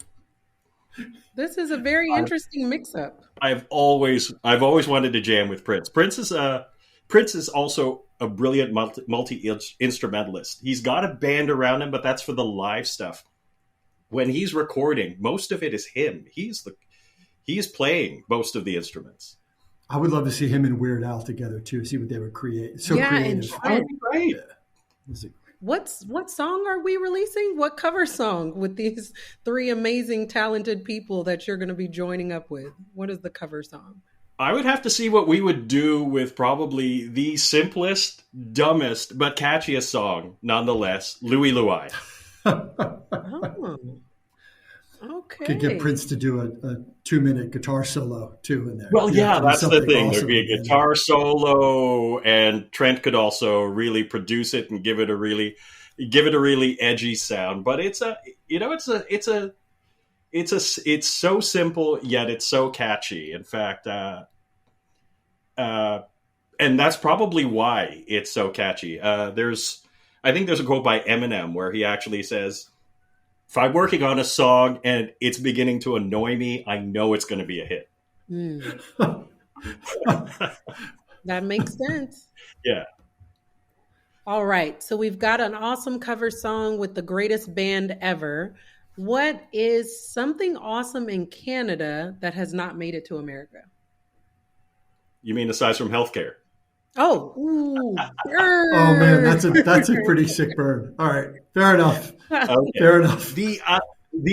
this is a very interesting mix-up. I've always wanted to jam with Prince. Prince is also a brilliant multi-instrumentalist. He's got a band around him, but that's for the live stuff. When he's recording, most of it is him. He's playing most of the instruments. I would love to see him and Weird Al together too. See what they would create. So Yeah, and creative. Trent, Right. Yeah. what song are we releasing? What cover song with these three amazing, talented people that you're going to be joining up with? What is the cover song? I would have to see what we would do with probably the simplest, dumbest, but catchiest song, nonetheless, Louie Louie. Oh, okay. Could get Prince to do a 2-minute guitar solo too in there. Well, yeah, that's the thing. Awesome. There'd be a guitar solo, and Trent could also really produce it and give it a really edgy sound. But it's so simple yet it's so catchy. In fact, and that's probably why it's so catchy. I think there's a quote by Eminem where he actually says, "If I'm working on a song and it's beginning to annoy me, I know it's going to be a hit." That makes sense. Yeah. All right. So we've got an awesome cover song with the greatest band ever. What is something awesome in Canada that has not made it to America? You mean aside from healthcare? Oh, ooh, Oh man, that's a pretty sick burn. All right, fair enough. Okay. Fair enough. The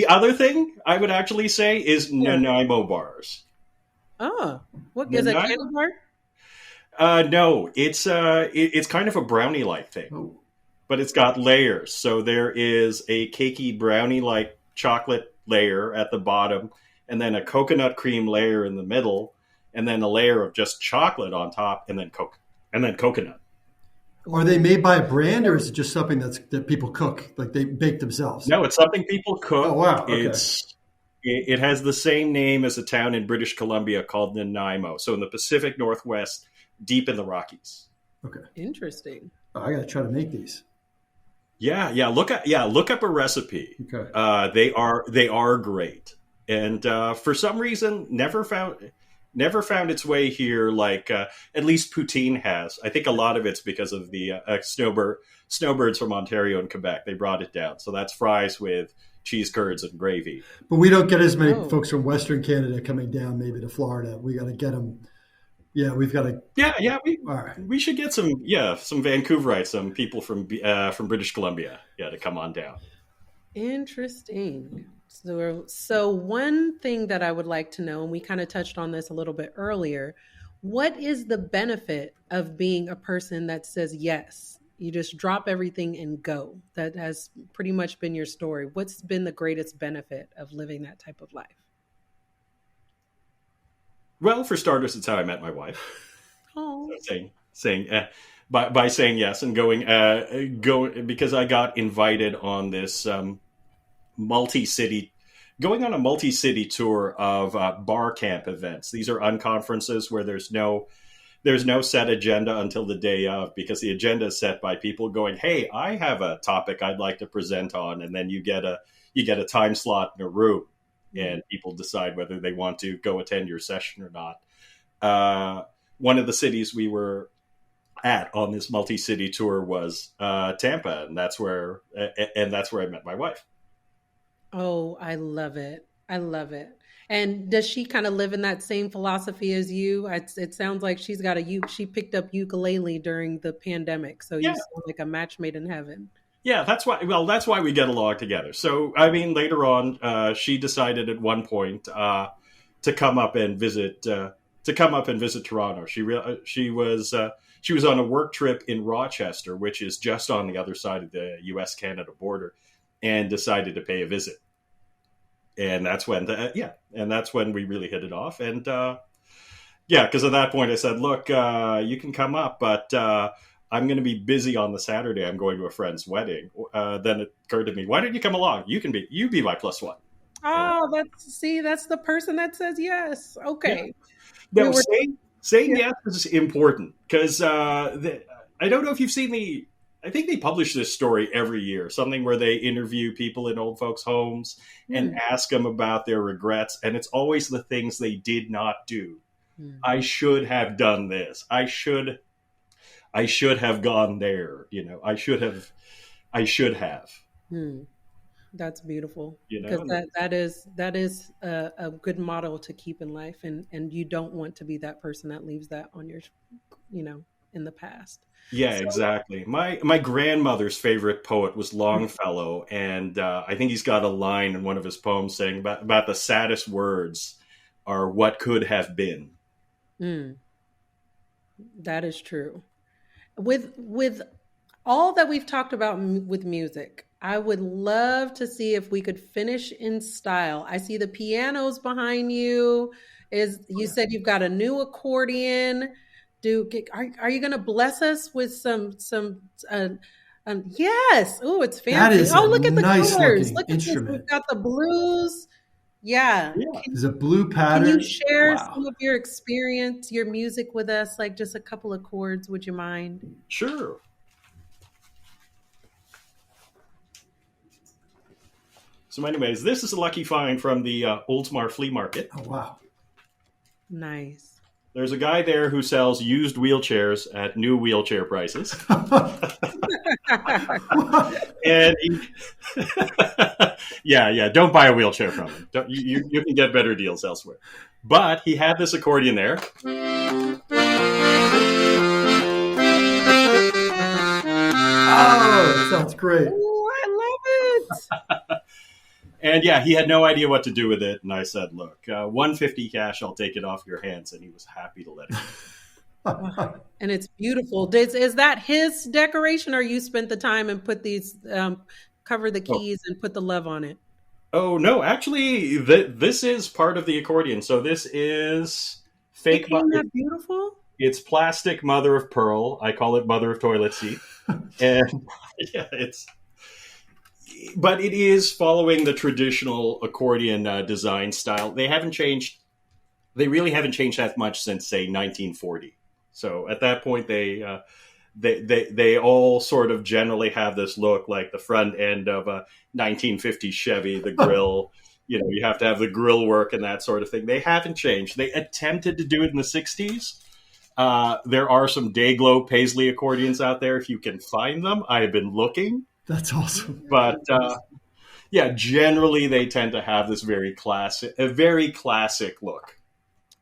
other thing I would actually say is Nanaimo bars. Oh, what is a candy bar? No, it's kind of a brownie-like thing, Oh. but it's got layers. So there is a cakey brownie-like chocolate layer at the bottom, and then a coconut cream layer in the middle, and then a layer of just chocolate on top, and then coconut. Are they made by a brand, or is it just something that people cook, like they bake themselves? No, it's something people cook. Oh wow! Okay. It has the same name as a town in British Columbia called Nanaimo. So in the Pacific Northwest, deep in the Rockies. Okay. Interesting. Oh, I got to try to make these. Yeah. Look up a recipe. Okay. They are great, and for some reason never found its way here. Like at least poutine has. I think a lot of it's because of the snowbirds from Ontario and Quebec. They brought it down. So that's fries with cheese curds and gravy. But we don't get as many folks from Western Canada coming down maybe to Florida. We got to get them. Yeah, we've got to. Yeah. All right. We should get some Vancouverites, some people from British Columbia, to come on down. Interesting. So one thing that I would like to know, and we kind of touched on this a little bit earlier, what is the benefit of being a person that says yes? You just drop everything and go. That has pretty much been your story. What's been the greatest benefit of living that type of life? Well, for starters, it's how I met my wife. Oh, By saying yes and going because I got invited on this multi-city tour of bar camp events. These are unconferences where there's no set agenda until the day of, because the agenda is set by people going, "Hey, I have a topic I'd like to present on," and then you get a time slot in a room, and people decide whether they want to go attend your session or not. One of the cities we were at on this multi-city tour was Tampa, and that's where I met my wife. Oh, I love it. I love it. And does she kind of live in that same philosophy as you? It sounds like she picked up ukulele during the pandemic. So you sound like a match made in heaven. Yeah, that's why we get along together. So, I mean, later on, she decided at one point to come up and visit Toronto. She was on a work trip in Rochester, which is just on the other side of the U.S.-Canada border, and decided to pay a visit. And that's when we really hit it off. And because at that point I said, "Look, you can come up, but I'm going to be busy on the Saturday. I'm going to a friend's wedding." Then it occurred to me, "Why don't you come along? You be my plus one." Oh, that's the person that says yes. Okay. Yeah. No, saying yes is important, because I don't know if you've seen I think they publish this story every year, something where they interview people in old folks' homes and ask them about their regrets. And it's always the things they did not do. I should have done this. I should I should have gone there. I should have. That's beautiful, You because know, that is a good model to keep in life, and you don't want to be that person that leaves that on your, in the past. yeah, So, exactly. My grandmother's favorite poet was Longfellow, and I think he's got a line in one of his poems saying about the saddest words are what could have been. that is true. With all that we've talked about with music, I would love to see if we could finish in style. I see the pianos behind you. You said you've got a new accordion. Are you going to bless us with some? Yes. Oh, it's That fancy. is Oh, a look at the nice colors. looking Look at this. instrument. We've got the blues. Yeah. Yeah, There's a blue Can pattern. you share Wow. some of your experience, your music with us? Like just a couple of chords. Would you mind? sure. So, anyways, this is a lucky find from the Oldsmar flea market. Oh, wow. Nice. There's a guy there who sells used wheelchairs at new wheelchair prices. And yeah, don't buy a wheelchair from him. You can get better deals elsewhere. But he had this accordion there. Oh, it sounds great. Oh, I love it. And yeah, he had no idea what to do with it. And I said, look, $150 cash, I'll take it off your hands. And he was happy to let it go. And it's beautiful. Is that his decoration, or you spent the time and put these, cover the keys and put the love on it? Oh, no, actually, this is part of the accordion. So this is fake. Isn't that beautiful? It's plastic mother of pearl. I call it mother of toilet seat. And yeah, but it is following the traditional accordion design style. They haven't changed. They really haven't changed that much since, say, 1940. So at that point, they all sort of generally have this look like the front end of a 1950 Chevy, the grill. You have to have the grill work and that sort of thing. They haven't changed. They attempted to do it in the 60s. There are some Dayglow Paisley accordions out there if you can find them. I have been looking. That's awesome. But yeah, generally they tend to have this very classic look.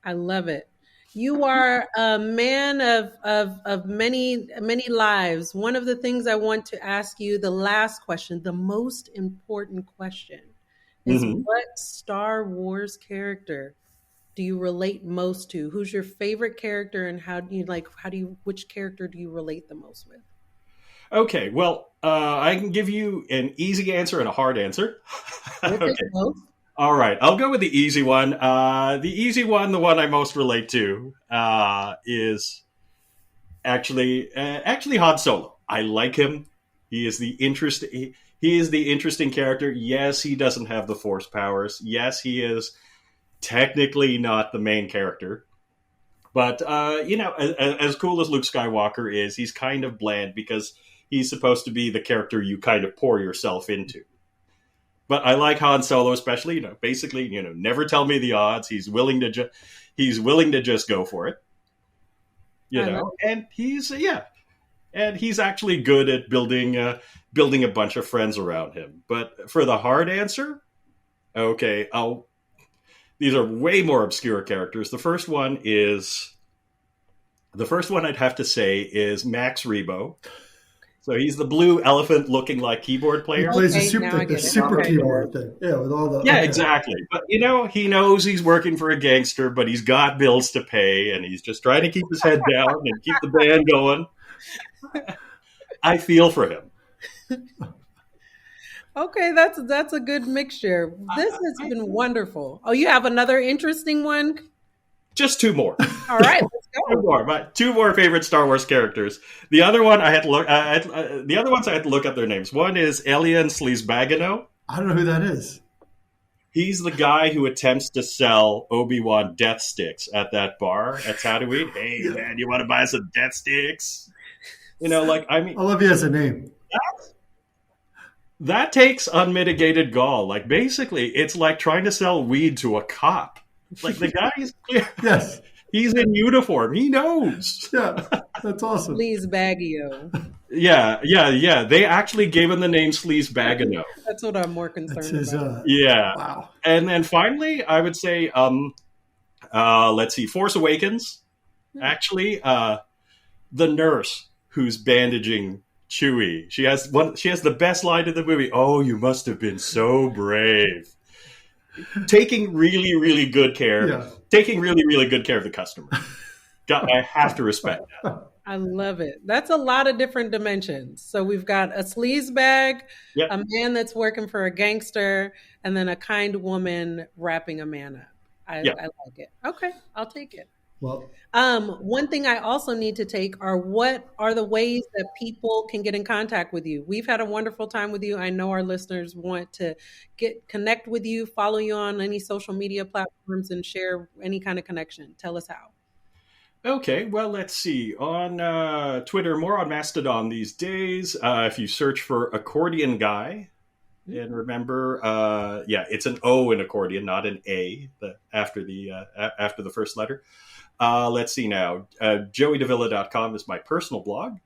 I love it. You are a man of many lives. One of the things I want to ask you, the last question, the most important question, is what Star Wars character do you relate most to? Who's your favorite character, and which character do you relate the most with? Okay, well, I can give you an easy answer and a hard answer. Okay. All right, I'll go with the easy one. The easy one, the one I most relate to, is actually Han Solo. I like him. He is the interesting character. Yes, he doesn't have the Force powers. Yes, he is technically not the main character. But as cool as Luke Skywalker is, he's kind of bland because he's supposed to be the character you kind of pour yourself into. But I like Han Solo, especially, basically, never tell me the odds. He's willing to just go for it. And he's actually good at building a bunch of friends around him. But for the hard answer, okay, these are way more obscure characters. The first one I'd have to say is Max Rebo. So he's the blue elephant looking like keyboard player. He plays Okay, the super keyboard thing. Yeah, with all the... Yeah, exactly. But, he knows he's working for a gangster, but he's got bills to pay, and he's just trying to keep his head down and keep the band going. I feel for him. Okay, that's a good mixture. This has been wonderful. Oh, you have another interesting one? Just two more. All right, let's go. Two more favorite Star Wars characters. The other one I had to look. The other ones I had to look up their names. One is Elian Sleazebagano. I don't know who that is. He's the guy who attempts to sell Obi-Wan death sticks at that bar at Tatooine. Hey, man, you want to buy some death sticks? I love you as a name. That takes unmitigated gall. Like, basically, it's like trying to sell weed to a cop. Like, the guy is clear. Yes. He's in uniform. He knows. Yeah, that's awesome. Please Baggio. Yeah. They actually gave him the name Sleaze Bagano. That's what I'm more concerned about. Yeah. Wow. And then finally, I would say, let's see, Force Awakens. Actually, the nurse who's bandaging Chewie. She has the best line in the movie. Oh, you must have been so brave. Taking really, really good care. Yeah. Taking really, really good care of the customer. I have to respect that. I love it. That's a lot of different dimensions. So we've got a sleaze bag, a man that's working for a gangster, and then a kind woman wrapping a man up. I like it. Okay, I'll take it. Well, one thing I also need to take are what are the ways that people can get in contact with you? We've had a wonderful time with you. I know our listeners want to connect with you, follow you on any social media platforms, and share any kind of connection. Tell us how. Okay, well, let's see. On Twitter, more on Mastodon these days. If you search for Accordion Guy, and remember, it's an O in accordion, not an A after the first letter. Let's see now. JoeyDeVilla.com is my personal blog.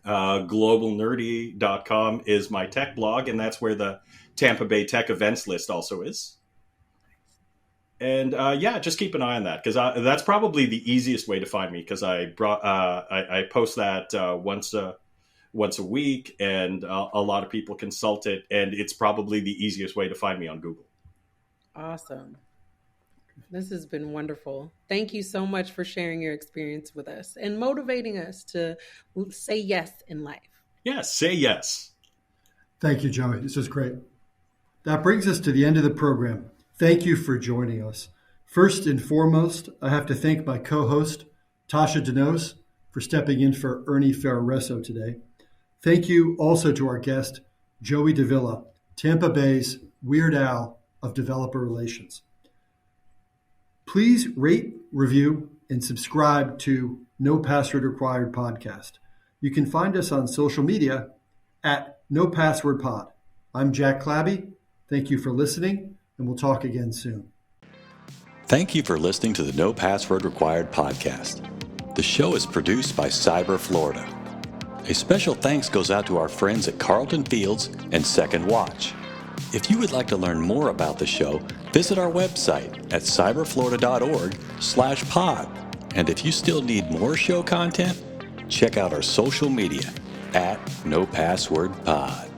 GlobalNerdy.com is my tech blog, and that's where the Tampa Bay Tech events list also is. And just keep an eye on that, because that's probably the easiest way to find me, because I post that once a week, and a lot of people consult it, and it's probably the easiest way to find me on Google. Awesome. This has been wonderful. Thank you so much for sharing your experience with us and motivating us to say yes in life. Yes, say yes. Thank you, Joey. This is great. That brings us to the end of the program. Thank you for joining us. First and foremost, I have to thank my co-host, Tashya Denose, for stepping in for Ernie Ferraresso today. Thank you also to our guest, Joey deVilla, Tampa Bay's Weird Al of developer relations. Please rate, review, and subscribe to No Password Required podcast. You can find us on social media at No Password Pod. I'm Jack Clabby. Thank you for listening, and we'll talk again soon. Thank you for listening to the No Password Required podcast. The show is produced by Cyber Florida. A special thanks goes out to our friends at Carlton Fields and Second Watch. If you would like to learn more about the show, visit our website at cyberflorida.org/pod. And if you still need more show content, check out our social media at No Password Pod.